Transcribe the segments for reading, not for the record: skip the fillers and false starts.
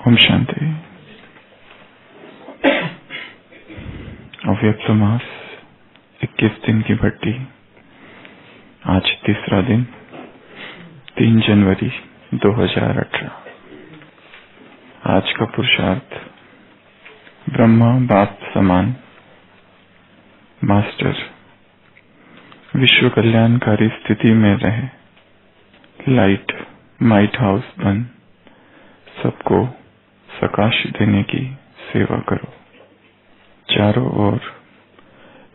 ओम शांति। अव्यक्त मास 21 दिन की भट्टी। आज तीसरा दिन 3 जनवरी 2018। आज का पुरुषार्थ ब्रह्मा बाप समान मास्टर विश्व कल्याणकारी स्थिति में रहे। लाइट माइट हाउस बन सबको प्रकाश देने की सेवा करो। चारों ओर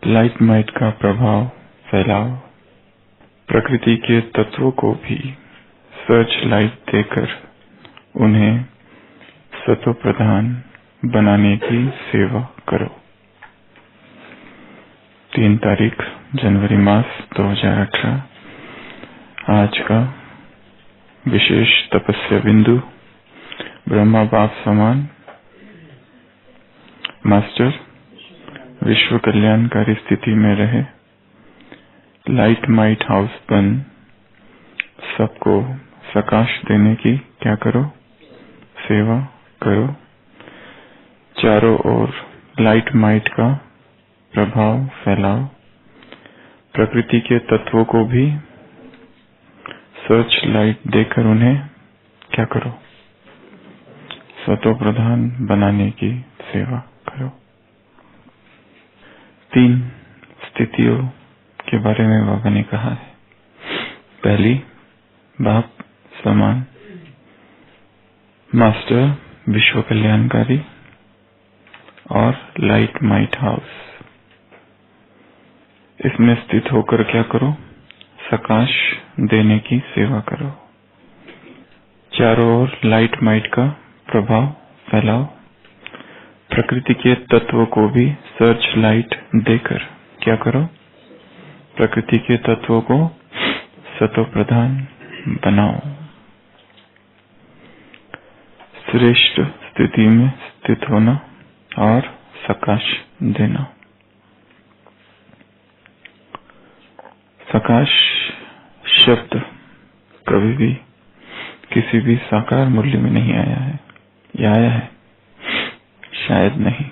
लाइट माइट का प्रभाव फैलाओ। प्रकृति के तत्वों को भी सर्च लाइट देकर उन्हें सतो प्रधान बनाने की सेवा करो। 3 तारीख जनवरी मास 2018। आज का विशेष तपस्या बिंदु ब्रह्मा बाप समान मास्टर विश्व कल्याणकारी स्थिति में रहे। लाइट माइट हाउस बन सबको प्रकाश देने की क्या करो? सेवा करो। चारों ओर लाइट माइट का प्रभाव फैलाओ। प्रकृति के तत्वों को भी सर्च लाइट देकर उन्हें क्या करो? सतो प्रधान बनाने की सेवा करो। 3 स्थितियों के बारे में बाबा ने कहा है। पहली, बाप समान मास्टर विश्व कल्याणकारी और लाइट माइट हाउस। इसमें स्थित होकर क्या करो? प्रकाश देने की सेवा करो। चारों ओर लाइट माइट का प्रभाव फैलाओ। प्रकृति के तत्वों को भी सर्च लाइट देकर क्या करो? प्रकृति के तत्वों को सतो प्रधान बनाओ। श्रेष्ठ स्थिति में स्थित होना और प्रकाश देना। प्रकाश शब्द कभी भी किसी भी साकार मूल्य में नहीं आया है। या आया है? शायद नहीं।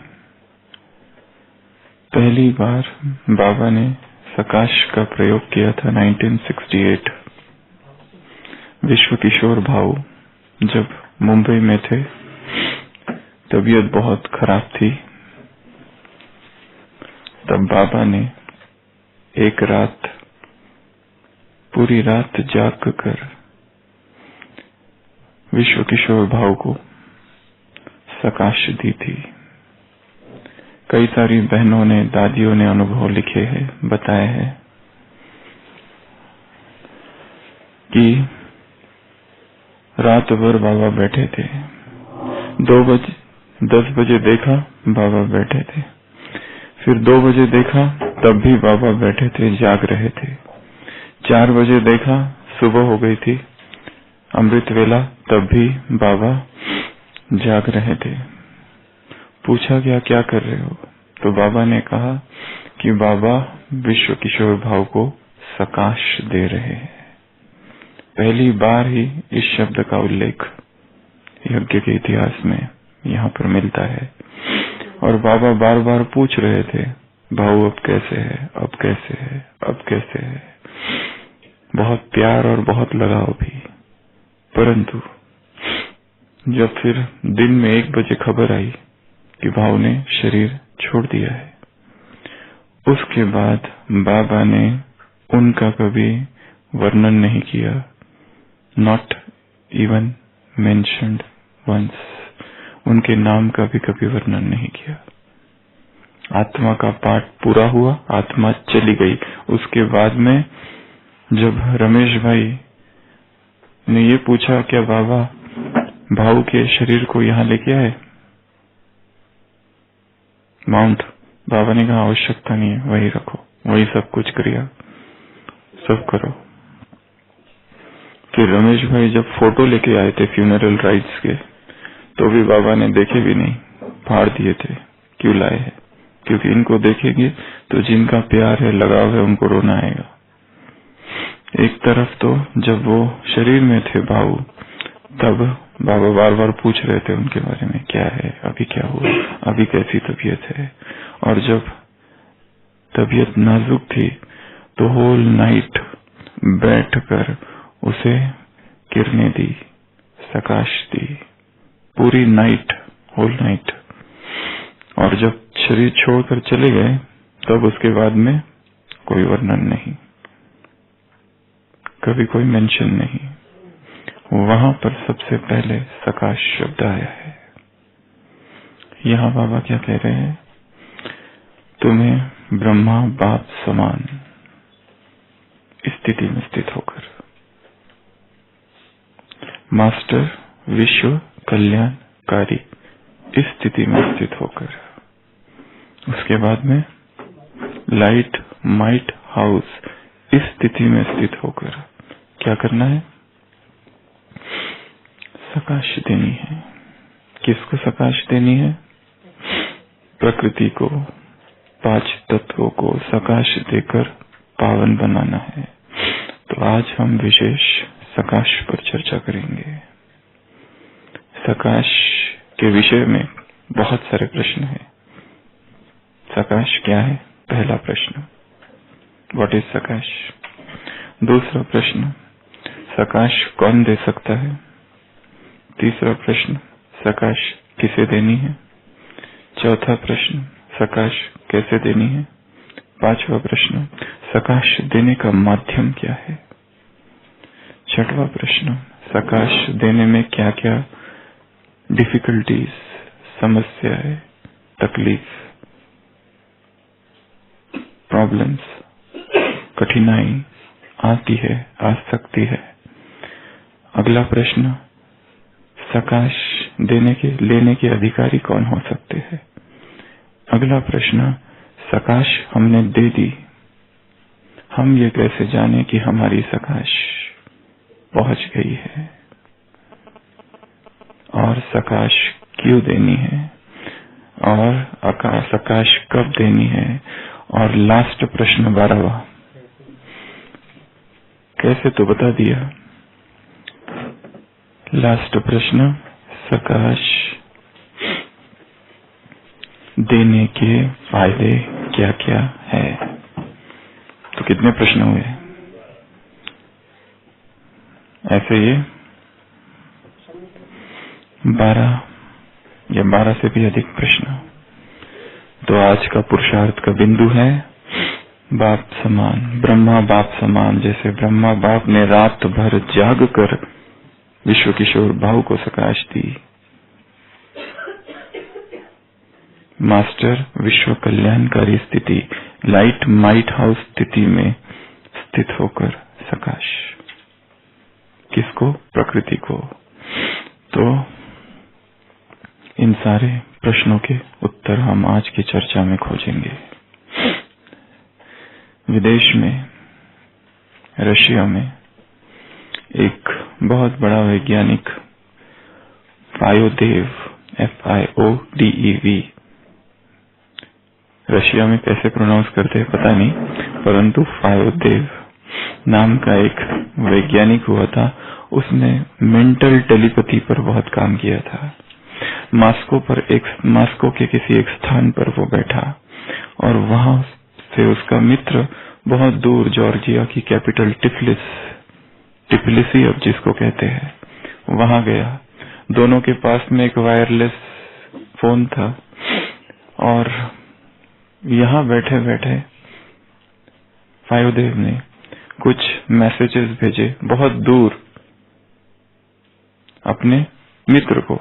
पहली बार बाबा ने प्रकाश का प्रयोग किया था 1968। विश्व किशोर भाऊ जब मुंबई में थे, तबीयत बहुत खराब थी। तब बाबा ने एक रात पूरी रात जाग कर विश्व किशोर भाव को प्रकाश दी थी। कई सारी बहनों ने, दादियों ने अनुभव लिखे हैं, बताए हैं कि रात भर बाबा बैठे थे। 10 बजे देखा बाबा बैठे थे। फिर 2 बजे देखा तब भी बाबा बैठे थे, जाग रहे थे। 4 बजे देखा सुबह हो गई थी, अमृत वेला, तब भी बाबा जाग रहे थे। पूछा गया क्या कर रहे हो? तो बाबा ने कहा कि बाबा विश्व किशोर भाव को प्रकाश दे रहे हैं। पहली बार ही इस शब्द का उल्लेख यज्ञ के इतिहास में यहाँ पर मिलता है। और बाबा बार बार पूछ रहे थे, भाऊ अब कैसे है, अब कैसे है, अब कैसे है। बहुत प्यार और बहुत लगाव भी। परंतु जब फिर दिन में 1 बजे खबर आई कि भाव ने शरीर छोड़ दिया है, उसके बाद बाबा ने उनका कभी वर्णन नहीं किया। Not even mentioned once. उनके नाम का भी कभी वर्णन नहीं किया। आत्मा का पाठ पूरा हुआ, आत्मा चली गई। उसके बाद में जब रमेश भाई ने ये पूछा क्या बाबा भाऊ के शरीर को यहाँ लेके आए माउंट, बाबा ने कहा आवश्यकता नहीं है, वही रखो, वही सब कुछ क्रिया सब करो। फिर रमेश भाई जब फोटो लेके आए थे फ्यूनरल राइट्स के, तो भी बाबा ने देखे भी नहीं, फाड़ दिए थे। क्यों लाए हैं? क्योंकि इनको देखेंगे तो जिनका प्यार है, लगाव है, उनको रोना आएगा। एक तरफ तो जब वो शरीर में थे भाऊ, तब बाबा बार बार पूछ रहे थे उनके बारे में, क्या है, अभी क्या हुआ, अभी कैसी तबीयत है। और जब तबीयत नाजुक थी तो होल नाइट बैठकर उसे किरणें दी, प्रकाश दी, पूरी नाइट, होल नाइट। और जब शरीर छोड़कर चले गए तब उसके बाद में कोई वर्णन नहीं, कभी कोई मेंशन नहीं। वहां पर सबसे पहले प्रकाश शब्द आया है। यहाँ बाबा क्या कह रहे हैं, तुम्हें ब्रह्मा बाप समान स्थिति में स्थित होकर, मास्टर विश्व कल्याणकारी इस स्थिति में स्थित होकर, उसके बाद में लाइट माइट हाउस इस स्थिति में स्थित होकर क्या करना है, प्रकाश देनी है। किसको प्रकाश देनी है? प्रकृति को, 5 तत्वों को प्रकाश देकर पावन बनाना है। तो आज हम विशेष प्रकाश पर चर्चा करेंगे। प्रकाश के विषय में बहुत सारे प्रश्न हैं। प्रकाश क्या है? पहला प्रश्न, व्हाट इज प्रकाश? दूसरा प्रश्न, प्रकाश कौन दे सकता है? तीसरा प्रश्न, प्रकाश किसे देनी है? चौथा प्रश्न, प्रकाश कैसे देनी है? पांचवा प्रश्न, प्रकाश देने का माध्यम क्या है? छठवां प्रश्न, प्रकाश देने में क्या क्या डिफिकल्टीज, समस्याएं, तकलीफ, प्रॉब्लम्स, कठिनाई आती है, आ सकती है। अगला प्रश्न, प्रकाश देने के लेने के अधिकारी कौन हो सकते हैं? अगला प्रश्न, प्रकाश हमने दे दी, हम ये कैसे जाने कि हमारी प्रकाश पहुंच गई है? और प्रकाश क्यों देनी है? और प्रकाश कब देनी है? और लास्ट प्रश्न 12वां, कैसे तो बता दिया। लास्ट प्रश्न, प्रकाश देने के फायदे क्या क्या है? तो कितने प्रश्न हुए? ऐसे ये 12 या 12 से भी अधिक प्रश्न। तो आज का पुरुषार्थ का बिंदु है बाप समान, ब्रह्मा बाप समान। जैसे ब्रह्मा बाप ने रात भर जाग कर विश्व किशोर भाव को प्रकाश दी, मास्टर विश्व कल्याणकारी स्थिति, लाइट माइट हाउस स्थिति में स्थित होकर प्रकाश किसको? प्रकृति को। तो इन सारे प्रश्नों के उत्तर हम आज की चर्चा में खोजेंगे। विदेश में, रशिया में एक बहुत बड़ा वैज्ञानिक फायोदेव, FIODEV, रशिया में कैसे प्रोनाउंस करते हैं पता नहीं, परंतु फायोदेव नाम का एक वैज्ञानिक हुआ था। उसने मेंटल टेलीपैथी पर बहुत काम किया था। मास्को के किसी एक स्थान पर वो बैठा और वहां से उसका मित्र बहुत दूर जॉर्जिया की कैपिटल टिफलिसी अब जिसको कहते हैं, वहां गया। दोनों के पास में एक वायरलेस फोन था और यहाँ बैठे बैठे फायोदेव ने कुछ मैसेजेस भेजे बहुत दूर अपने मित्र को।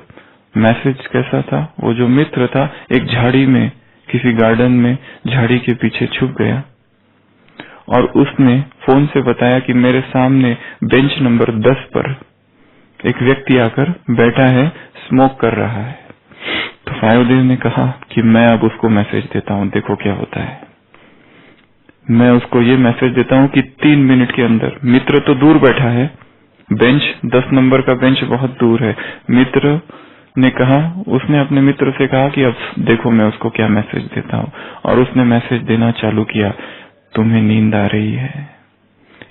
मैसेज कैसा था? वो जो मित्र था एक झाड़ी में, किसी गार्डन में झाड़ी के पीछे छुप गया और उसने फोन से बताया कि मेरे सामने बेंच नंबर 10 पर एक व्यक्ति आकर बैठा है, स्मोक कर रहा है। तो फायोदेव ने कहा कि मैं अब उसको मैसेज देता हूं, देखो क्या होता है। मैं उसको ये मैसेज देता हूं कि 3 मिनट के अंदर, मित्र तो दूर बैठा है, बेंच 10 नंबर का बेंच बहुत दूर है। मित्र ने कहा, उसने अपने मित्र से कहा कि अब देखो मैं उसको क्या मैसेज देता हूं। और उसने मैसेज देना चालू किया, तुम्हें नींद आ रही है,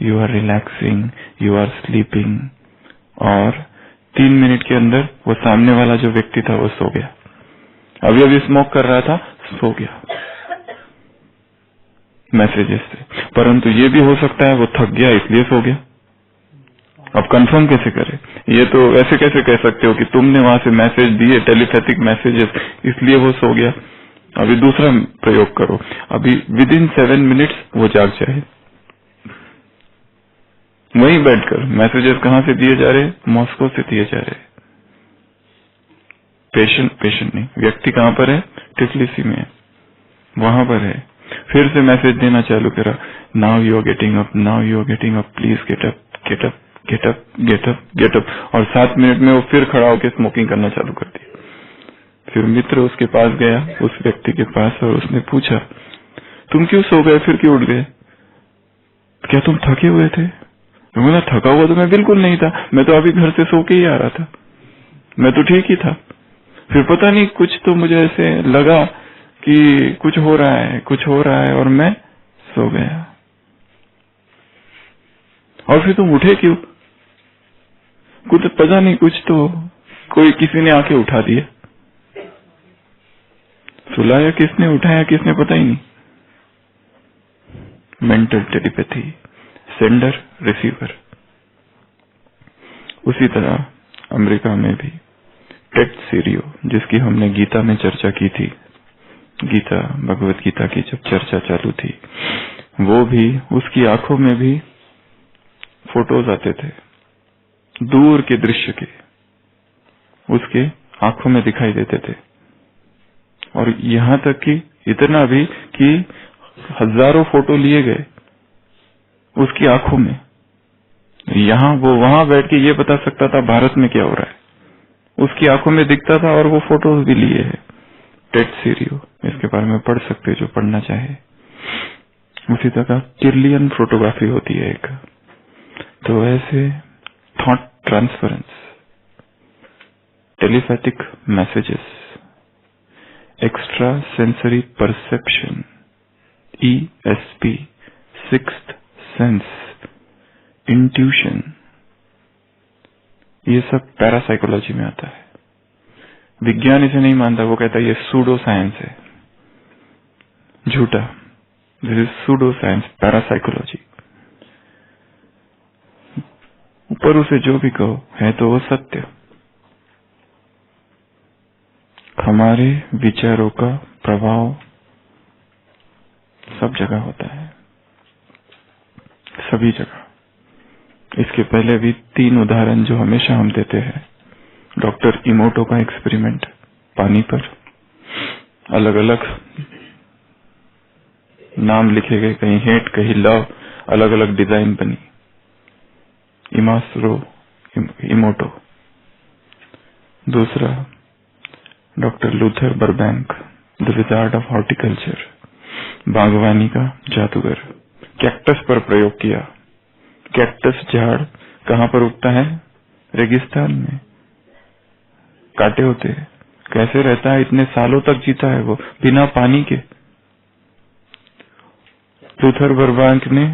you are relaxing, you are sleeping, और 3 मिनट के अंदर वो सामने वाला जो व्यक्ति था वो सो गया। अभी अभी स्मोक कर रहा था, सो गया मैसेजेस से। परंतु ये भी हो सकता है वो थक गया इसलिए सो गया। अब कंफर्म कैसे करें? ये तो ऐसे कैसे कह सकते हो कि तुमने वहां से मैसेज दिए, टेलीपैथिक मैसेजेस, इसलिए वो सो गया। अभी दूसरा प्रयोग करो, अभी विद इन 7 मिनट्स वो जाग जाए। वहीं बैठकर मैसेजेस कहां से दिए जा रहे? मॉस्को से दिए जा रहे। पेशेंट नहीं, व्यक्ति कहां पर है? टिफलिसी में, वहां पर है। फिर से मैसेज देना चालू करा, now you are getting up, now you are getting up, please get up, get up, get up, get up, get up. और 7 मिनट में वो फिर खड़ा होकर स्मोकिंग करना चालू कर दिया। फिर मित्र उसके पास गया, उस व्यक्ति के पास, और उसने पूछा, तुम क्यों सो गए, फिर क्यों उठ गए? क्या तुम थके हुए थे? बोला, थका हुआ तो मैं बिल्कुल नहीं था, मैं तो अभी घर से सो के ही आ रहा था, मैं तो ठीक ही था। फिर पता नहीं कुछ तो मुझे ऐसे लगा कि कुछ हो रहा है, कुछ हो रहा है, और मैं सो गया। और फिर तुम उठे क्यों? कुछ पता नहीं, कुछ तो कोई किसी ने आके उठा दिया। सुलाया किसने, उठाया किसने, पता ही नहीं। Mental telepathy, sender receiver. उसी तरह अमेरिका में भी टेड सीरियो, जिसकी हमने गीता में चर्चा की थी, गीता, भगवत गीता की जब चर्चा चालू थी, वो भी, उसकी आंखों में भी फोटोज आते थे, दूर के दृश्य के उसके आंखों में दिखाई देते थे। और यहां तक कि इतना भी कि हजारों फोटो लिए गए उसकी आंखों में। यहां वो वहां बैठ के ये बता सकता था भारत में क्या हो रहा है, उसकी आंखों में दिखता था, और वो फोटोज भी लिए है। टेड सीरियो, इसके बारे में पढ़ सकते जो पढ़ना चाहे। उसी तरह किरलियन फोटोग्राफी होती है एक। तो ऐसे thought transference, telepathic messages, extra sensory perception, ESP, sixth sense, intuition, ये सब पैरासाइकोलॉजी में आता है। विज्ञान इसे नहीं मानता, वो कहता है ये सूडो साइंस है, झूठा। This is pseudo science, parapsychology. ऊपर उसे जो भी कहो, है तो वो सत्य। हमारे विचारों का प्रभाव सब जगह होता है, सभी जगह। इसके पहले भी 3 उदाहरण जो हमेशा हम देते हैं। डॉक्टर इमोटो का एक्सपेरिमेंट पानी पर, अलग अलग नाम लिखे गए, कहीं हेट, कहीं लव, अलग अलग डिजाइन बनी। इमासरो इमोटो। दूसरा doctor Luther Burbank, the wizard of horticulture, बागवानी का जादूगर। कैक्टस पर प्रयोग किया। कैक्टस झाड़ कहां पर उगता है? रेगिस्तान में, कांटे होते हैं। कैसे रहता है? इतने सालों तक जीता है वो बिना पानी के। लूथर बर्बैंक ने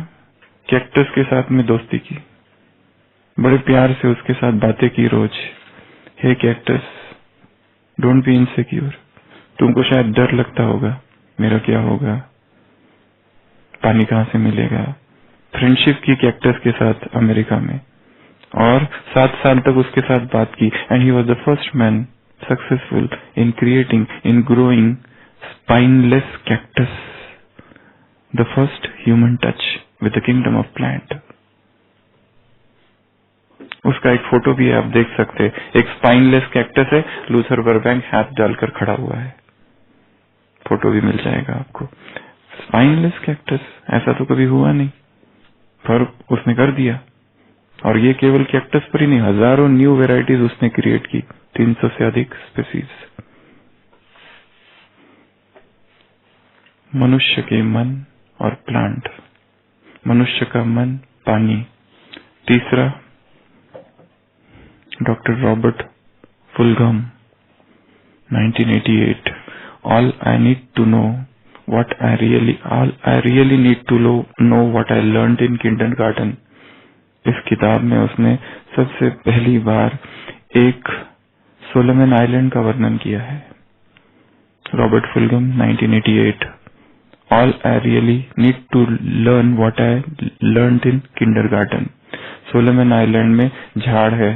कैक्टस के साथ में दोस्ती की, बड़े प्यार से उसके साथ बातें की रोज। हे कैक्टस, डोंट बी इनसिक्योर। तुमको शायद डर लगता होगा, मेरा क्या होगा, पानी कहां से मिलेगा। फ्रेंडशिप की कैक्टस के साथ अमेरिका में, और 7 साल तक उसके साथ बात की। And he was the first man successful in creating, in growing spineless cactus, the first human touch with the kingdom of plant. उसका एक फोटो भी है, आप देख सकते हैं। एक स्पाइनलेस कैक्टस है, लूथर बर्बैंक हाथ डालकर खड़ा हुआ है। फोटो भी मिल जाएगा आपको। स्पाइनलेस कैक्टस, ऐसा तो कभी हुआ नहीं, पर उसने कर दिया। और ये केवल कैक्टस पर ही नहीं, हजारों न्यू वेराइटीज उसने क्रिएट की, 300 से अधिक स्पीसीज। मनुष्य के मन और प्लांट, मनुष्य का मन, पानी। तीसरा doctor Robert फुलघम, 1988, all I really need to know what I learned in kindergarten। इस किताब में उसने सबसे पहली बार एक सोलोमन आइलैंड का वर्णन किया है। Robert Fulghum 1988। All I really need to learn what I learned in kindergarten. Solomon Island में झाड़ है,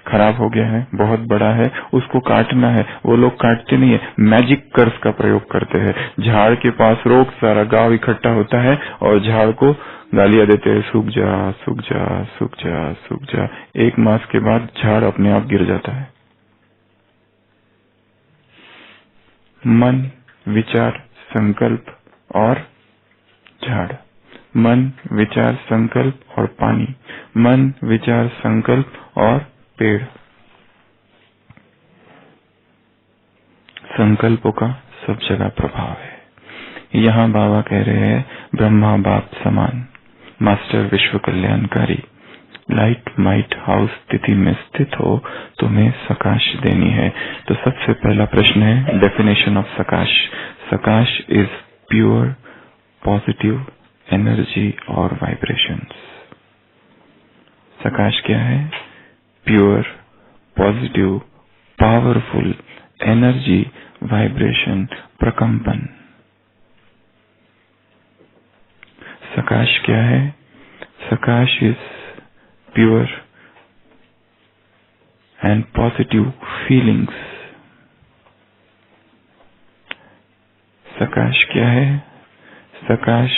खराब हो गया है, बहुत बड़ा है, उसको काटना है। वो लोग काटते नहीं है, मैजिक कर्स का प्रयोग करते हैं। झाड़ के पास रोज सारा गांव इकट्ठा होता है और झाड़ को गालियां देते हैं, सूख जा सूख जा सूख जा सूख जा। 1 मास के बाद झाड़ अपने आप गिर जाता है। मन, विचार, संकल्प और झाड़। मन, विचार, संकल्प और पानी। मन, विचार, संकल्प और पेड़। संकल्पों का सब जगह प्रभाव है। यहाँ बाबा कह रहे हैं, ब्रह्मा बाप समान, मास्टर विश्व कल्याणकारी, लाइट माइट हाउस तिथि में स्थित हो, तुम्हें सकाश देनी है। तो सबसे पहला प्रश्न है definition of sakash. Sakash is pure positive energy और वाइब्रेशंस। सकाश क्या है? Pure positive powerful energy, vibration, प्रकंपन। सकाश क्या है? Sakash is pure and positive feelings. सकाश क्या है? सकाश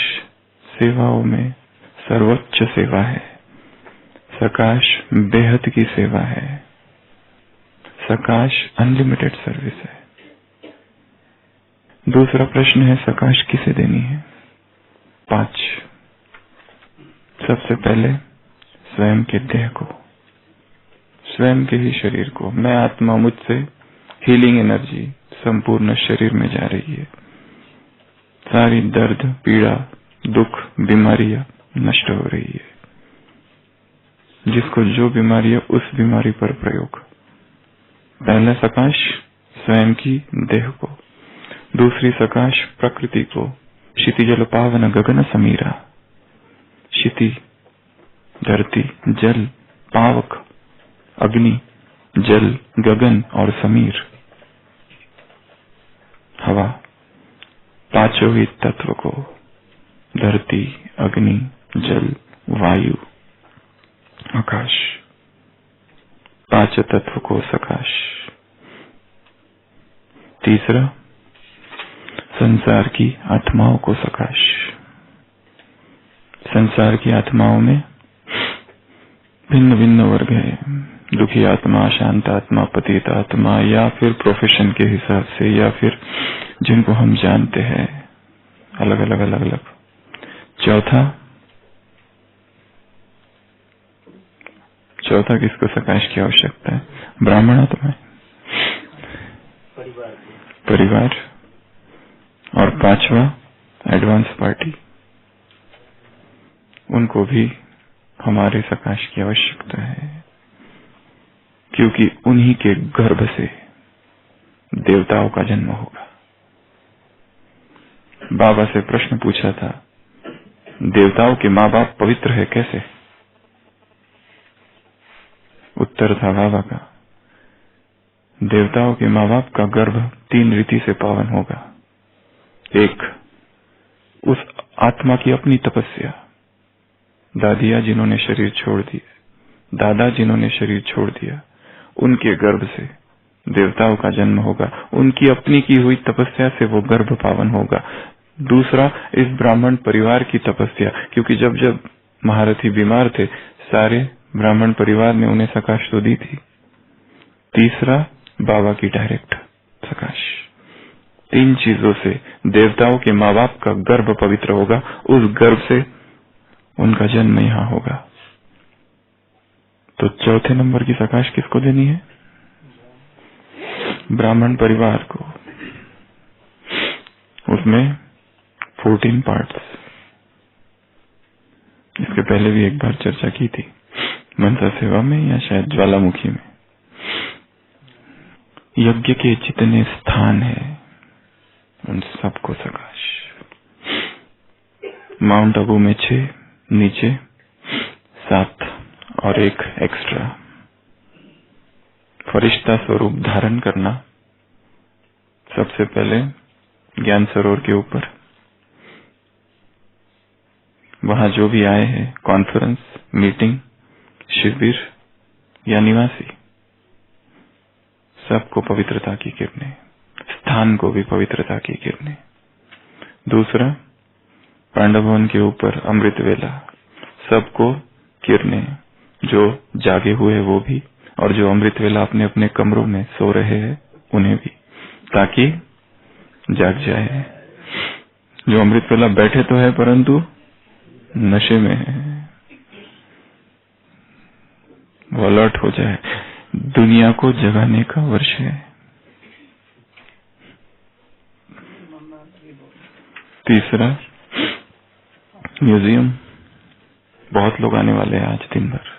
सेवाओं में सर्वोच्च सेवा है। सकाश बेहद की सेवा है। सकाश अनलिमिटेड सर्विस है। दूसरा प्रश्न है, सकाश किसे देनी है? 5। सबसे पहले स्वयं के देह को, स्वयं के ही शरीर को। मैं आत्मा, मुझसे हीलिंग एनर्जी संपूर्ण शरीर में जा रही है। सारी दर्द, पीड़ा, दुख, बीमारियां नष्ट हो रही है। जिसको जो बीमारी है उस बीमारी पर प्रयोग। पहला सकाश स्वयं की देह को, दूसरी सकाश प्रकृति को। क्षिति जल पावन गगन समीरा। क्षिति धरती, जल, पावक, अग्नि, जल, गगन और समीर हवा। पांचों ही तत्व को, धरती, अग्नि, जल, वायु, आकाश, 5 तत्व को सकाश। तीसरा संसार की आत्माओं को सकाश। संसार की आत्माओं में भिन्न भिन्न वर्ग है। दुखी आत्मा, शांत आत्मा, पतित आत्मा, या फिर प्रोफेशन के हिसाब से, या फिर जिनको हम जानते हैं, अलग अलग अलग अलग। चौथा किसको सकाश की आवश्यकता है? ब्राह्मण आत्मा, परिवार। और 5वां एडवांस पार्टी, उनको भी हमारे सकाश की आवश्यकता है, क्योंकि उन्हीं के गर्भ से देवताओं का जन्म होगा। बाबा से प्रश्न पूछा था, देवताओं के माँ बाप पवित्र है कैसे? उत्तर था बाबा का, देवताओं के माँ बाप का गर्भ 3 रीति से पावन होगा। 1, उस आत्मा की अपनी तपस्या। दादिया जिन्होंने शरीर छोड़ दिया, दादा जिन्होंने शरीर छोड़ दिया, उनके गर्भ से देवताओं का जन्म होगा। उनकी अपनी की हुई तपस्या से वो गर्भ पावन होगा। दूसरा, इस ब्राह्मण परिवार की तपस्या, क्योंकि जब जब महारथी बीमार थे, सारे ब्राह्मण परिवार ने उन्हें सकाश तो दी थी। तीसरा, बाबा की डायरेक्ट सकाश। 3 चीजों से देवताओं के माँ बाप का गर्भ पवित्र होगा, उस गर्भ से उनका जन्म यहाँ होगा। तो चौथे नंबर की सकाश किसको देनी है? ब्राह्मण परिवार को। उसमें 14 पार्ट्स। इसके पहले भी एक बार चर्चा की थी, मनसा सेवा में या शायद ज्वालामुखी में। यज्ञ के जितने स्थान हैं उन सबको सकाश। माउंट आबू में 6, नीचे 7 और 1 एक्स्ट्रा। फरिश्ता स्वरूप धारण करना। सबसे पहले ज्ञान सरोवर के ऊपर, वहां जो भी आए हैं, कॉन्फ्रेंस, मीटिंग, शिविर या निवासी, सबको पवित्रता की किरणें, स्थान को भी पवित्रता की किरणें। दूसरा, पांडव भवन के ऊपर अमृत वेला, सबको किरणें, जो जागे हुए वो भी, और जो अमृत वेला अपने अपने कमरों में सो रहे हैं उन्हें भी, ताकि जाग जाए। जो अमृत वेला बैठे तो है परंतु नशे में है, वो अलर्ट हो जाए। दुनिया को जगाने का वर्ष है। तीसरा, म्यूजियम, बहुत लोग आने वाले हैं आज दिन भर।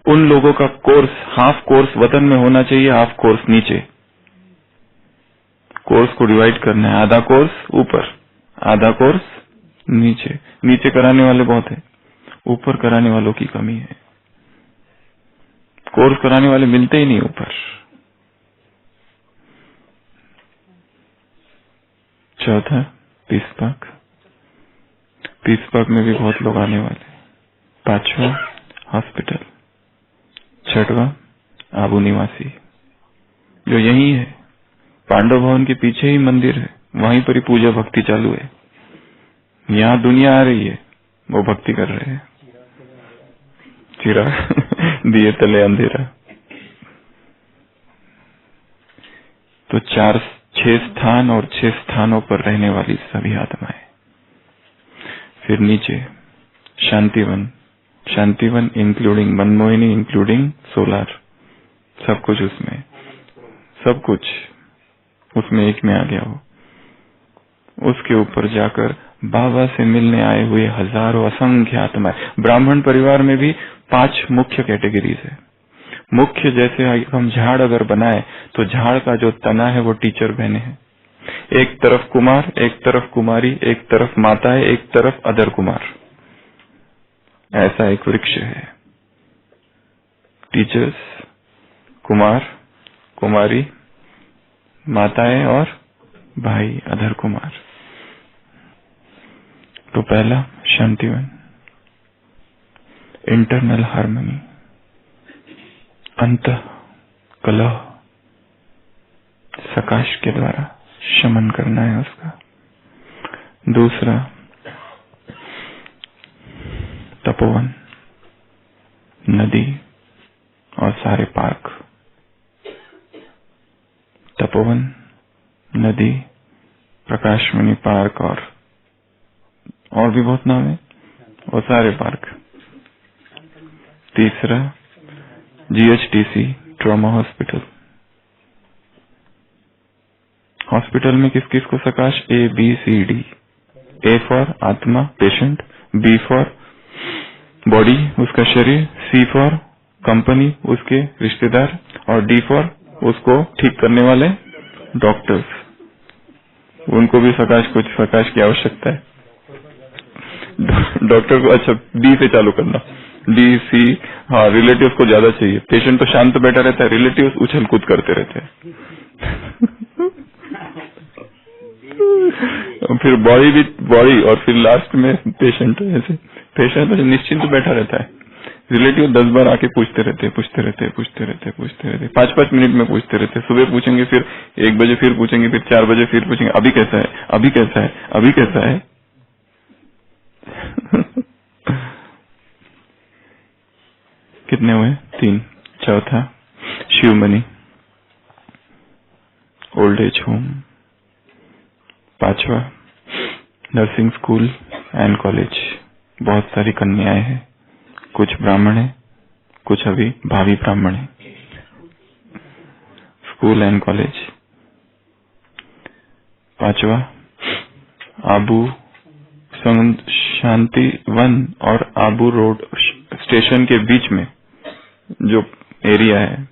उन लोगों का कोर्स, हाफ कोर्स वतन में होना चाहिए, हाफ कोर्स नीचे। कोर्स को डिवाइड करना है, आधा कोर्स ऊपर, आधा कोर्स नीचे। नीचे कराने वाले बहुत है, ऊपर कराने वालों की कमी है। कोर्स कराने वाले मिलते ही नहीं ऊपर। चौथा, पीस पाक, पीस पाक में भी बहुत लोग आने वाले। पांचवा, हॉस्पिटल। छठवा, आबू निवासी, जो यही है, पांडव भवन के पीछे ही मंदिर है, वहीं पर ही पूजा भक्ति चालू है। यहाँ दुनिया आ रही है, वो भक्ति कर रहे हैं। चिरा दिए तले अंधेरा। तो 6 स्थान और 6 स्थानों पर रहने वाली सभी आत्माएं। फिर नीचे Shantivan, Shantivan including Manmohini, including solar, सब कुछ उसमें, सब कुछ उसमें एक में आ गया हो। उसके ऊपर जाकर बाबा से मिलने आए हुए हजारों असंख्य आत्माएं। ब्राह्मण परिवार में भी 5 मुख्य कैटेगरीज है। मुख्य, जैसे हम झाड़ अगर बनाए तो झाड़ का जो तना है वो टीचर बहने हैं। एक तरफ कुमार, एक तरफ कुमारी, एक तरफ माता है, एक तरफ अदर कुमार। ऐसा एक वृक्ष है। टीचर्स, कुमार, कुमारी, माताएं और भाई अदर कुमार। तो पहला शांतिवन, इंटरनल हार्मनी, अंत कलह सकाश के द्वारा शमन करना है उसका। दूसरा, तपोवन, नदी और सारे पार्क। तपोवन, नदी, प्रकाशमणि पार्क और भी बहुत नाम है, वो सारे पार्क। तीसरा, GHTC, ट्रॉमा हॉस्पिटल। हॉस्पिटल में किस किस को सकाश? ABCD। A फॉर आत्मा, पेशेंट, B फॉर बॉडी, उसका शरीर, C फॉर कंपनी, उसके रिश्तेदार, और D फॉर उसको ठीक करने वाले डॉक्टर्स। उनको भी कुछ सकाश की आवश्यकता है। डॉक्टर को, अच्छा D से चालू करना, D, C। हाँ, रिलेटिव्स को ज्यादा चाहिए। पेशेंट तो शांत बैठा रहता है, रिलेटिव्स उछल कूद करते रहते हैं। फिर बॉडी और फिर लास्ट में पेशेंट। ऐसे पेशेंट निश्चिंत बैठा रहता है, रिलेटिव 10 बार आके पूछते रहते, 5-5 मिनट में पूछते रहते। सुबह पूछेंगे, फिर 1 बजे फिर पूछेंगे, फिर 4 बजे फिर पूछेंगे, अभी कैसा है, अभी कैसा है, अभी कैसा है। कितने हुए? 3। चौथा, शिवमणि, ओल्ड एज होम। 5वां, नर्सिंग स्कूल एंड कॉलेज। बहुत सारी कन्याएं हैं, कुछ ब्राह्मण है, कुछ अभी भावी ब्राह्मण है। School and college. 5वां, आबू शांति वन और आबू रोड स्टेशन के बीच में जो एरिया है,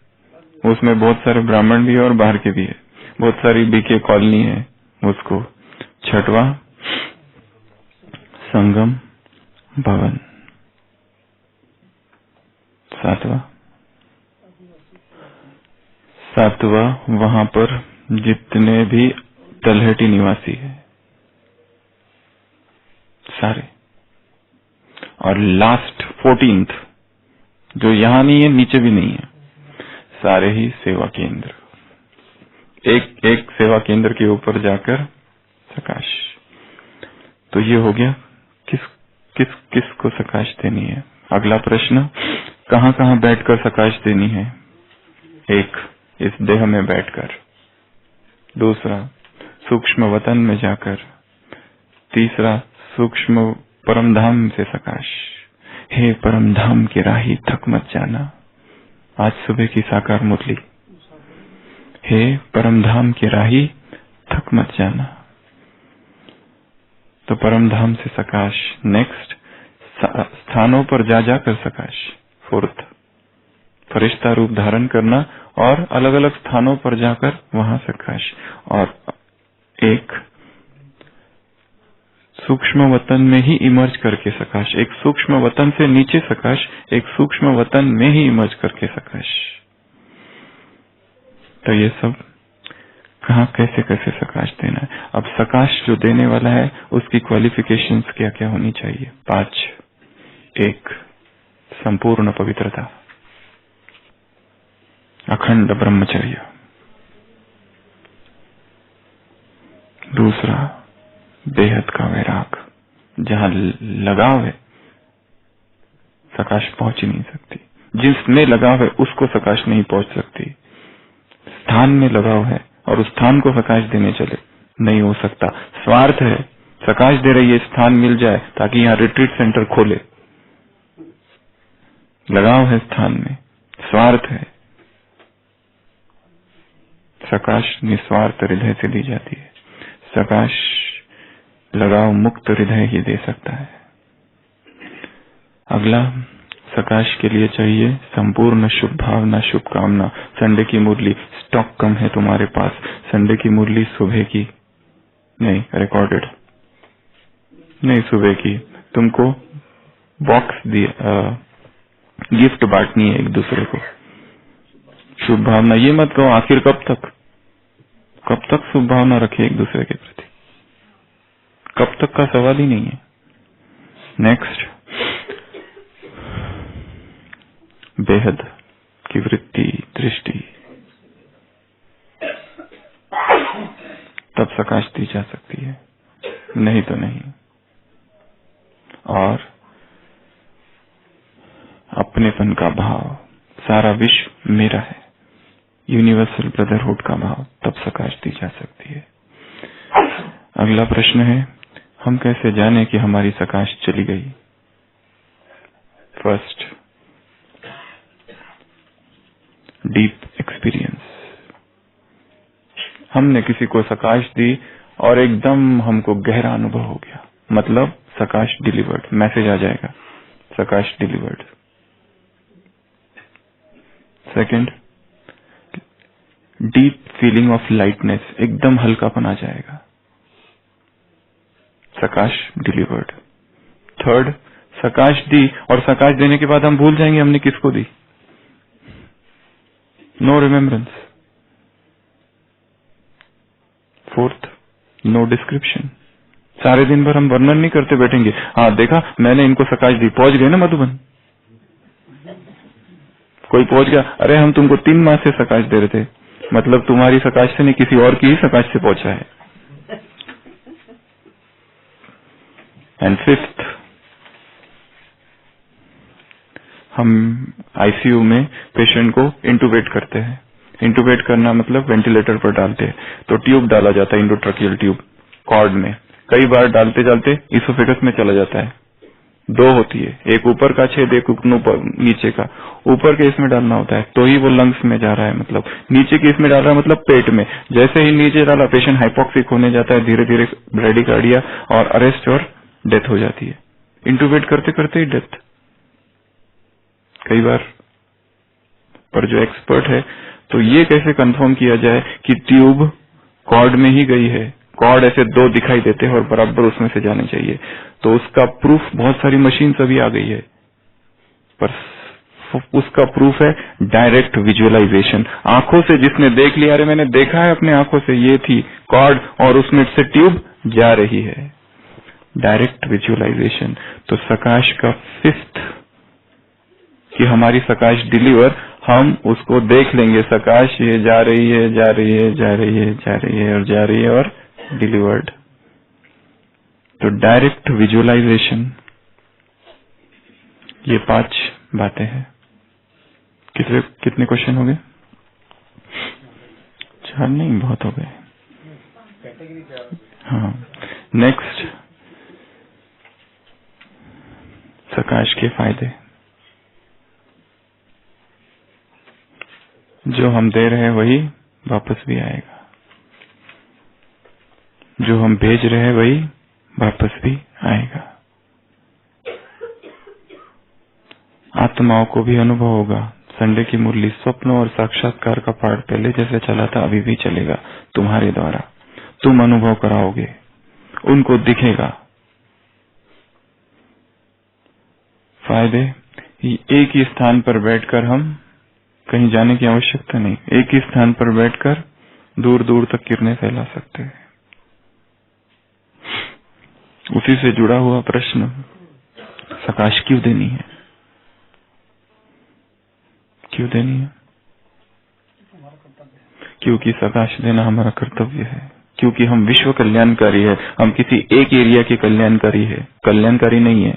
उसमें बहुत सारे ब्राह्मण भी है और बाहर के भी है। बहुत सारी बीके कॉलोनी है उसको। 6वां, संगम भवन। 7वां, सातवां, वहां पर जितने भी तलहटी निवासी है सारे, और लास्ट 14th जो यहां नहीं है, नीचे भी नहीं है, सारे ही सेवा केंद्र। एक एक सेवा केंद्र के ऊपर जाकर सकाश। तो ये हो गया किस किस किस को सकाश देनी है। अगला प्रश्न, कहां कहां बैठकर सकाश देनी है? एक, इस देह में बैठकर। दूसरा, सूक्ष्म वतन में जाकर। तीसरा, सूक्ष्म परमधाम से सकाश। हे परमधाम के राही थक मत जाना, आज सुबह की साकार मुरली। हे परमधाम के राही थक मत जाना, तो परमधाम से सकाश। नेक्स्ट, स्थानों पर जा जाकर सकाश। फोर्थ, फरिश्ता रूप धारण करना और अलग अलग स्थानों पर जाकर वहां सकाश। और एक, सूक्ष्म वतन में ही इमर्ज करके सकाश। एक सूक्ष्म वतन से नीचे सकाश, एक सूक्ष्म वतन में ही इमर्ज करके सकाश। तो ये सब कहाँ कैसे कैसे सकाश देना है। अब सकाश जो देने वाला है उसकी क्वालिफिकेशंस क्या क्या होनी चाहिए? 5। 1, संपूर्ण पवित्रता, अखंड ब्रह्मचर्य। दूसरा, बेहद का वैराग, जहां लगाव है सकाश पहुंच ही नहीं सकती। जिसमें लगाव है उसको सकाश नहीं पहुंच सकती। स्थान में लगाव है और उस स्थान को सकाश देने चले, नहीं हो सकता। स्वार्थ है, सकाश दे रही है स्थान मिल जाए ताकि यहाँ रिट्रीट सेंटर खोले। लगाव है स्थान में, स्वार्थ है। सकाश निस्वार्थ हृदय से दी जाती है। सकाश लगाव मुक्त हृदय ही दे सकता है। अगला, सकाश के लिए चाहिए संपूर्ण शुभ भावना, शुभकामना। संडे की मुरली, स्टॉक कम है तुम्हारे पास, संडे की मुरली सुबह की नहीं, रिकॉर्डेड नहीं, सुबह की। तुमको बॉक्स दिया, गिफ्ट बांटनी है एक दूसरे को। शुभ भावना, ये मत कहो आखिर कब तक शुभ भावना रखे एक दूसरे के प्रति, कब तक का सवाल ही नहीं है। नेक्स्ट, बेहद की वृत्ति, दृष्टि, तब सकाश दी जा सकती है, नहीं तो नहीं। और अपनेपन का भाव, सारा विश्व मेरा है, यूनिवर्सल ब्रदरहुड का भाव, तब सकाश दी जा सकती है। अगला प्रश्न है, हम कैसे जाने कि हमारी सकाश चली गई? First, deep experience. हमने किसी को सकाश दी और एकदम हमको गहरा अनुभव हो गया, मतलब सकाश डिलीवर्ड, मैसेज आ जाएगा sakash delivered. Second, deep feeling of lightness, एकदम हल्कापन आ जाएगा, सकाश डिलीवर्ड। थर्ड, सकाश दी और सकाश देने के बाद हम भूल जाएंगे हमने किसको दी, no remembrance. Fourth, no description, सारे दिन भर हम वर्णन नहीं करते बैठेंगे, हाँ देखा मैंने इनको सकाश दी, पहुंच गए ना मधुबन। कोई पहुंच गया, अरे हम तुमको 3 माह से सकाश दे रहे थे, मतलब तुम्हारी सकाश से नहीं किसी और की ही सकाश से पहुंचा है। एंड फिफ्थ, हम आईसीयू में पेशेंट को इंटुबेट करते हैं। इंटुबेट करना मतलब वेंटिलेटर पर डालते हैं, तो ट्यूब डाला जाता है, इंडोट्रकियल ट्यूब कॉर्ड में। कई बार डालते डालते इसोफेगस में चला जाता है। 2 होती है, एक ऊपर का छेद, एक नीचे का। ऊपर के इसमें डालना होता है तो ही वो लंग्स में जा रहा है, मतलब नीचे के इसमें डाल रहा है मतलब पेट में। जैसे ही नीचे डाला पेशेंट हाइपोक्सिक होने जाता है, धीरे धीरे ब्रेडिकार्डिया और अरेस्ट और डेथ हो जाती है। इंटुबेट करते करते ही डेथ कई बार। पर जो एक्सपर्ट है, तो ये कैसे कंफर्म किया जाए कि ट्यूब कॉर्ड में ही गई है? कॉर्ड ऐसे 2 दिखाई देते हैं और बराबर उसमें से जाने चाहिए, तो उसका प्रूफ बहुत सारी मशीन अभी आ गई है, पर उसका प्रूफ है डायरेक्ट विजुअलाइजेशन। आंखों से जिसने देख लिया, अरे मैंने देखा है अपने आंखों से, ये थी कॉर्ड और उसमें से ट्यूब जा रही है, डायरेक्ट विजुअलाइजेशन। तो सकाश का फिफ्थ कि हमारी सकाश डिलीवर, हम उसको देख लेंगे, सकाश ये जा रही है, जा रही है, जा रही है, जा रही है और जा रही है और डिलीवर्ड। तो डायरेक्ट विजुअलाइजेशन, ये 5 बातें हैं। कितने क्वेश्चन हो गए? 4 नहीं, बहुत हो गए। हाँ, नेक्स्ट, सकाश के फायदे। जो हम दे रहे हैं वही वापस भी आएगा, जो हम भेज रहे हैं वही वापस भी आएगा। आत्माओं को भी अनुभव होगा। संडे की मुरली, स्वप्न और साक्षात्कार का पाठ पहले जैसे चला था अभी भी चलेगा तुम्हारे द्वारा। तुम अनुभव कराओगे, उनको दिखेगा। फायदे, एक ही स्थान पर बैठकर, हम कहीं जाने की आवश्यकता नहीं, एक ही स्थान पर बैठकर दूर दूर तक किरणें फैला सकते हैं। उसी से जुड़ा हुआ प्रश्न, सकाश क्यों देनी है? क्यों देनी है? क्योंकि सकाश देना हमारा कर्तव्य है, क्योंकि हम विश्व कल्याणकारी है। हम किसी एक एरिया के कल्याणकारी नहीं है।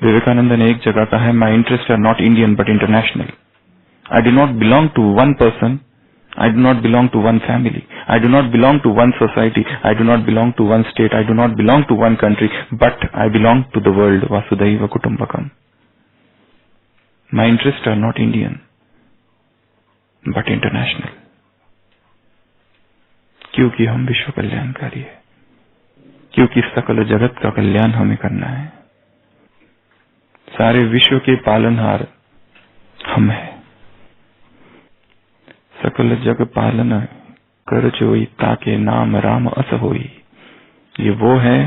विवेकानंद ने एक जगह कहा है, my interest are not Indian but international. I do not belong to one person, I do not belong to one family. I do not belong to one society. I do not belong to one state. I do not belong to one country. But I belong to the world. Vasudhaiva Kutumbakam. My interests are not Indian, but international. क्योंकि हम विश्व कल्याणकारी है, क्योंकि सकल जगत का कल्याण हमें करना है। सारे विश्व के पालनहार हम हैं। सकल जग पालन कर जोई, ताके नाम राम अस होई। ये वो है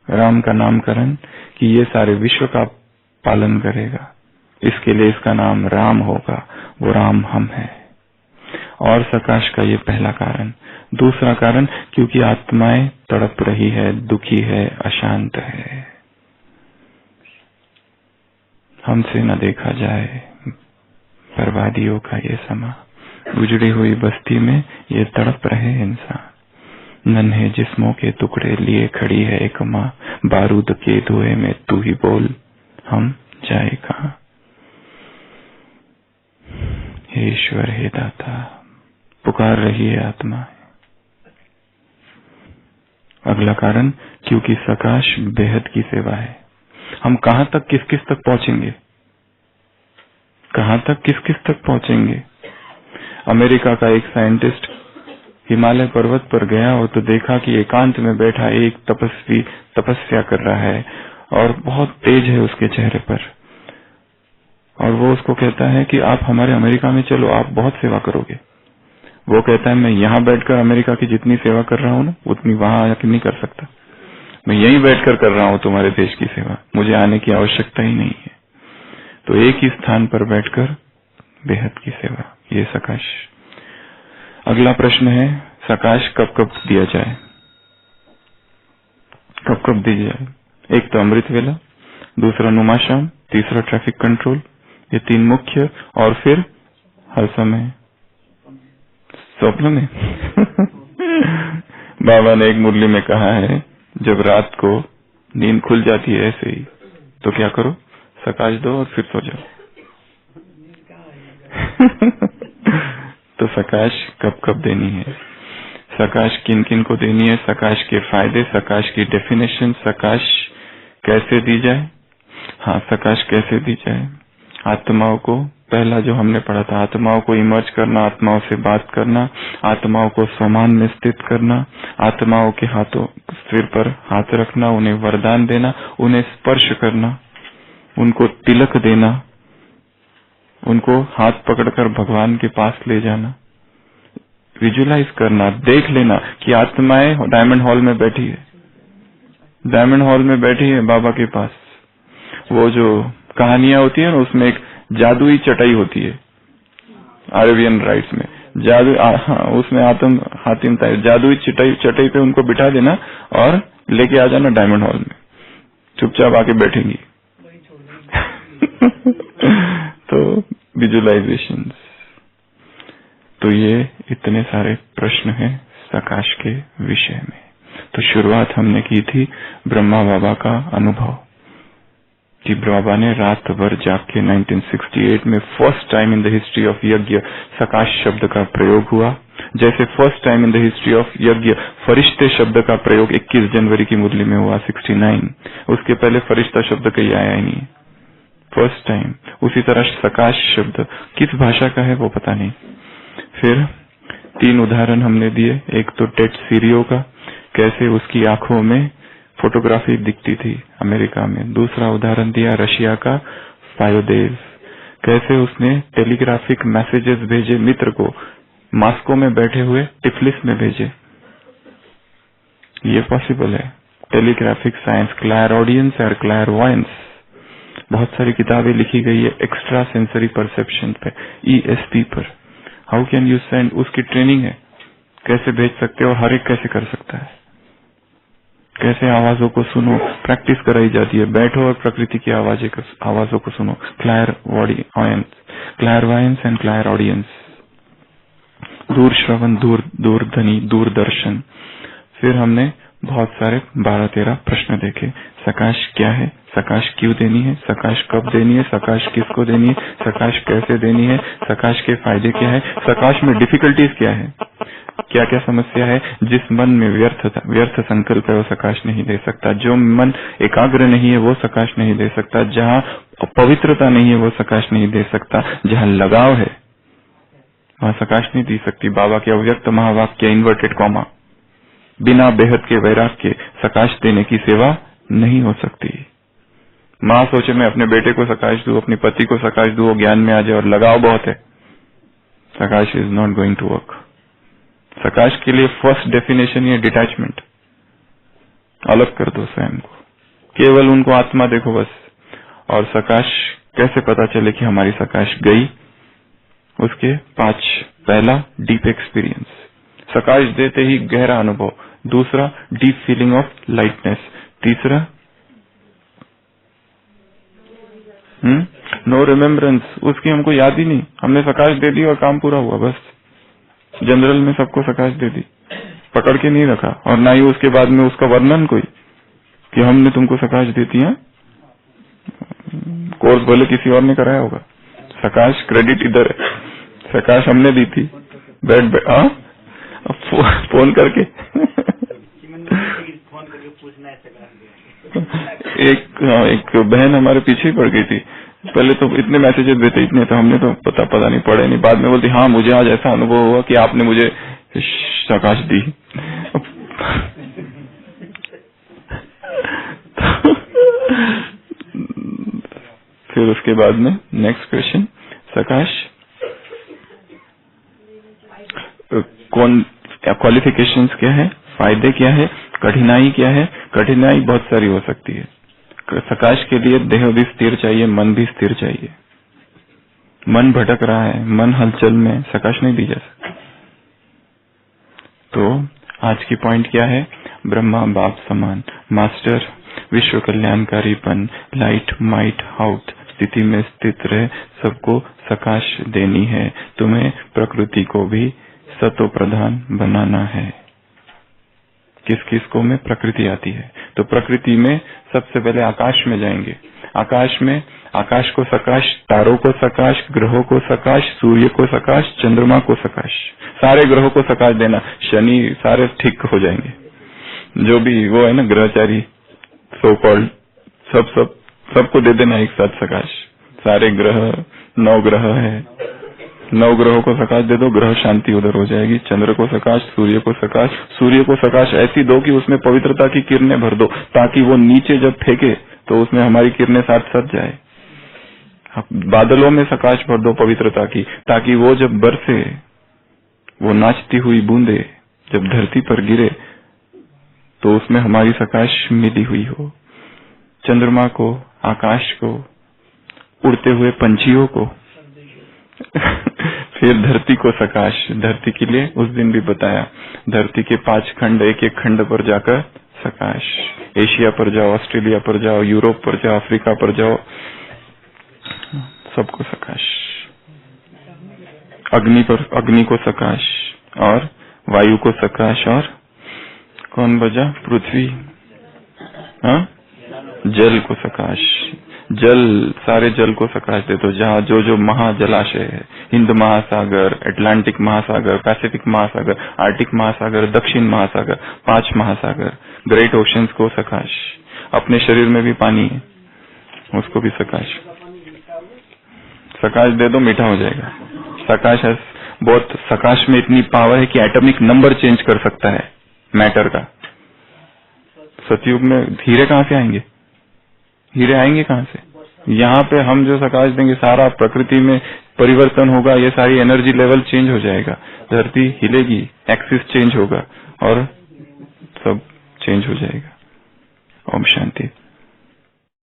राम का नामकरण कि ये सारे विश्व का पालन करेगा, इसके लिए इसका नाम राम होगा। वो राम हम है। और सकाश का ये पहला कारण। दूसरा कारण, क्योंकि आत्माएं तड़प रही है, दुखी है, अशांत है। हमसे न देखा जाए बर्बादियों का ये समा, उजड़ी हुई बस्ती में ये तड़प रहे इंसान। नन्हे जिस्मों के टुकड़े लिए खड़ी है एक माँ, बारूद के धुएं में तू ही बोल, हम जाए कहां। हे ईश्वर, हे दाता, पुकार रही है आत्मा। अगला कारण, क्योंकि सकाश बेहद की सेवा है। हम कहां तक किस किस तक पहुंचेंगे? कहां तक किस किस तक पहुंचेंगे? अमेरिका का एक साइंटिस्ट हिमालय पर्वत पर गया और तो देखा कि एकांत में बैठा एक तपस्वी तपस्या कर रहा है और बहुत तेज है उसके चेहरे पर। और वो उसको कहता है कि आप हमारे अमेरिका में चलो, आप बहुत सेवा करोगे। वो कहता है, मैं यहाँ बैठकर अमेरिका की जितनी सेवा कर रहा हूँ ना, उतनी वहां आके नहीं कर सकता। मैं यहीं बैठकर कर रहा हूँ तुम्हारे देश की सेवा, मुझे आने की आवश्यकता ही नहीं है। तो एक ही स्थान पर बैठकर बेहद की सेवा, ये सकाश। अगला प्रश्न है, सकाश कब कब दिया जाए? कब कब दी जाए? एक तो अमृत वेला, दूसरा नुमाशाम, तीसरा ट्रैफिक कंट्रोल। ये 3 मुख्य, और फिर हर समय स्वप्न में। बाबा ने एक मुरली में कहा है, जब रात को नींद खुल जाती है ऐसे ही, तो क्या करो, सकाश दो और फिर सो जाओ। तो सकाश कब कब देनी है? सकाश किन किन को देनी है? सकाश के फायदे, सकाश की डेफिनेशन, सकाश कैसे दी जाए? हाँ, सकाश कैसे दी जाए? आत्माओं को, पहला जो हमने पढ़ा था, आत्माओं को इमर्ज करना, आत्माओं से बात करना, आत्माओं को स्वमान में स्थित करना, आत्माओं के हाथों सिर पर हाथ रखना, उन्हें वरदान देना, उन्हें स्पर्श करना, उनको तिलक देना, उनको हाथ पकड़कर भगवान के पास ले जाना, विजुअलाइज करना, देख लेना कि आत्माएं डायमंड हॉल में बैठी है, डायमंड हॉल में बैठी है बाबा के पास। वो जो कहानियां होती है ना, उसमें एक जादुई चटाई होती है अरेबियन राइट्स में, जादू उसमें हातिम था, जादुई चटाई पे उनको बिठा देना और लेके आ जाना डायमंड हॉल में, चुपचाप आके बैठेंगी। तो विजुअलाइजेशन। तो ये इतने सारे प्रश्न हैं सकाश के विषय में। तो शुरुआत हमने की थी ब्रह्मा बाबा का अनुभव कि बाबा ने रात भर जाग के 1968 में first time in the history of यज्ञ सकाश शब्द का प्रयोग हुआ। जैसे first time in the history of यज्ञ फरिश्ते शब्द का प्रयोग 21 जनवरी की मुरली में हुआ 69, उसके पहले फरिश्ता शब्द कहीं आया ही नहीं, फर्स्ट टाइम। उसी तरह सकाश शब्द किस भाषा का है वो पता नहीं। फिर 3 उदाहरण हमने दिए, एक तो टेड सीरियो का, कैसे उसकी आंखों में फोटोग्राफी दिखती थी अमेरिका में। दूसरा उदाहरण दिया रशिया का फायोदेव, कैसे उसने टेलीग्राफिक मैसेजेस भेजे मित्र को, मॉस्को में बैठे हुए टिफलिस में भेजे। ये पॉसिबल है। टेलीग्राफिक साइंस, क्लायरऑडियंस और क्लायरवॉयंस, बहुत सारी किताबें लिखी गई है एक्स्ट्रा सेंसरी परसेप्शन पे, ESP पर। हाउ कैन यू सेंड, उसकी ट्रेनिंग है, कैसे भेज सकते हो और हर एक कैसे कर सकता है। कैसे आवाजों को सुनो, प्रैक्टिस कराई जाती है, बैठो और प्रकृति की आवाजों को सुनो। क्लायरवॉयंस एंड क्लायरऑडियंस, दूर श्रवण, दूरध्वनि, दूरदर्शन। फिर हमने बहुत सारे 12-13 प्रश्न देखे। सकाश क्या है, सकाश क्यों देनी है, सकाश कब देनी है, सकाश किसको देनी है, सकाश कैसे देनी है, सकाश के फायदे क्या है, सकाश में डिफिकल्टीज क्या है, क्या क्या समस्या है। जिस मन में व्यर्थ संकल्प है वो सकाश नहीं दे सकता, जो मन एकाग्र नहीं है वो सकाश नहीं दे सकता, जहाँ पवित्रता नहीं है वो सकाश नहीं दे सकता, जहाँ लगाव है वहाँ सकाश नहीं दी सकती। बाबा के अव्यक्त महावाक्य इन्वर्टेड कॉमा, बिना बेहद के वैराग के सकाश देने की सेवा नहीं हो सकती। माँ सोचे मैं अपने बेटे को सकाश दूं, अपने पति को सकाश दूं, वो ज्ञान में आ जाए और लगाव बहुत है, sakash is not going to work. सकाश के लिए फर्स्ट डेफिनेशन ये डिटैचमेंट, अलग कर दो स्वयं को, केवल उनको आत्मा देखो बस। और सकाश कैसे पता चले कि हमारी सकाश गई, उसके 5, पहला डीप एक्सपीरियंस, सकाश देते ही गहरा अनुभव। दूसरा डीप फीलिंग ऑफ लाइटनेस। तीसरा नो रिमेम्बरेंस, उसकी हमको याद ही नहीं, हमने सकाश दे दी और काम पूरा हुआ बस। जनरल में सबको सकाश दे दी, पकड़ के नहीं रखा, और ना ही उसके बाद में उसका वर्णन कोई कि हमने तुमको सकाश देती है। कोर्स भले किसी और ने कराया होगा, सकाश क्रेडिट इधर है, सकाश हमने दी थी। बैठ फोन करके एक बहन हमारे पीछे पड़ गई थी, पहले तो इतने मैसेजेस देते, इतने तो हमने तो पता नहीं पड़े नहीं, बाद में बोलती हाँ मुझे आज ऐसा अनुभव हुआ कि आपने मुझे सकाश दी। फिर उसके बाद में नेक्स्ट क्वेश्चन, सकाश कौन, क्वालिफिकेशंस क्या है, फायदे क्या है, कठिनाई क्या है। कठिनाई बहुत सारी हो सकती है। सकाश के लिए देह भी स्थिर चाहिए, मन भी स्थिर चाहिए। मन भटक रहा है, मन हलचल में, सकाश नहीं दी जा सकती। तो आज की पॉइंट क्या है, ब्रह्मा बाप समान, मास्टर विश्व कल्याणकारी बन, लाइट माइट हाउट स्थिति में स्थित रहे, सबको सकाश देनी है। तुम्हें प्रकृति को भी सतो प्रधान बनाना है। किस किस को में प्रकृति आती है, तो प्रकृति में सबसे पहले आकाश में जाएंगे। आकाश में आकाश को सकाश, तारों को सकाश, ग्रहों को सकाश, सूर्य को सकाश, चंद्रमा को सकाश, सारे ग्रहों को सकाश देना। शनि सारे ठीक हो जाएंगे, जो भी वो है ना ग्रहचारी सो कॉल्ड, सबको दे देना एक साथ सकाश। सारे ग्रह 9 ग्रह है, 9 ग्रहों को सकाश दे दो, ग्रह शांति उधर हो जाएगी। चंद्र को सकाश, सूर्य को सकाश, सूर्य को सकाश ऐसी दो कि उसमें पवित्रता की किरणें भर दो, ताकि वो नीचे जब फेंके तो उसमें हमारी किरणें साथ साथ जाए। बादलों में सकाश भर दो पवित्रता की, ताकि वो जब बरसे, वो नाचती हुई बूंदे जब धरती पर गिरे तो उसमें हमारी सकाश मिली हुई हो। चंद्रमा को, आकाश को उड़ते हुए पंछियों को फिर धरती को सकाश, धरती के लिए उस दिन भी बताया, धरती के 5 खंड, एक एक खंड पर जाकर सकाश, एशिया पर जाओ, ऑस्ट्रेलिया पर जाओ, यूरोप पर जाओ, अफ्रीका पर जाओ, सबको सकाश। अग्नि को सकाश और वायु को सकाश, और कौन बजा? पृथ्वी, हाँ, जल को सकाश, जल, सारे जल को सकाश दे दो। जहाँ जो जो महाजलाशय है, हिंद महासागर, अटलांटिक महासागर, पैसिफिक महासागर, आर्टिक महासागर, दक्षिण महासागर, 5 महासागर, ग्रेट ओशंस को सकाश। अपने शरीर में भी पानी है, उसको भी सकाश दे दो, मीठा हो जाएगा। सकाश है बहुत, सकाश में इतनी पावर है कि एटॉमिक नंबर चेंज कर सकता है मैटर का। सतयुग में हीरे कहाँ से आएंगे? हीरे आएंगे कहाँ से? यहाँ पे हम जो सकाश देंगे, सारा प्रकृति में परिवर्तन होगा, ये सारी एनर्जी लेवल चेंज हो जाएगा, धरती हिलेगी, एक्सिस चेंज होगा और सब चेंज हो जाएगा। ओम शांति।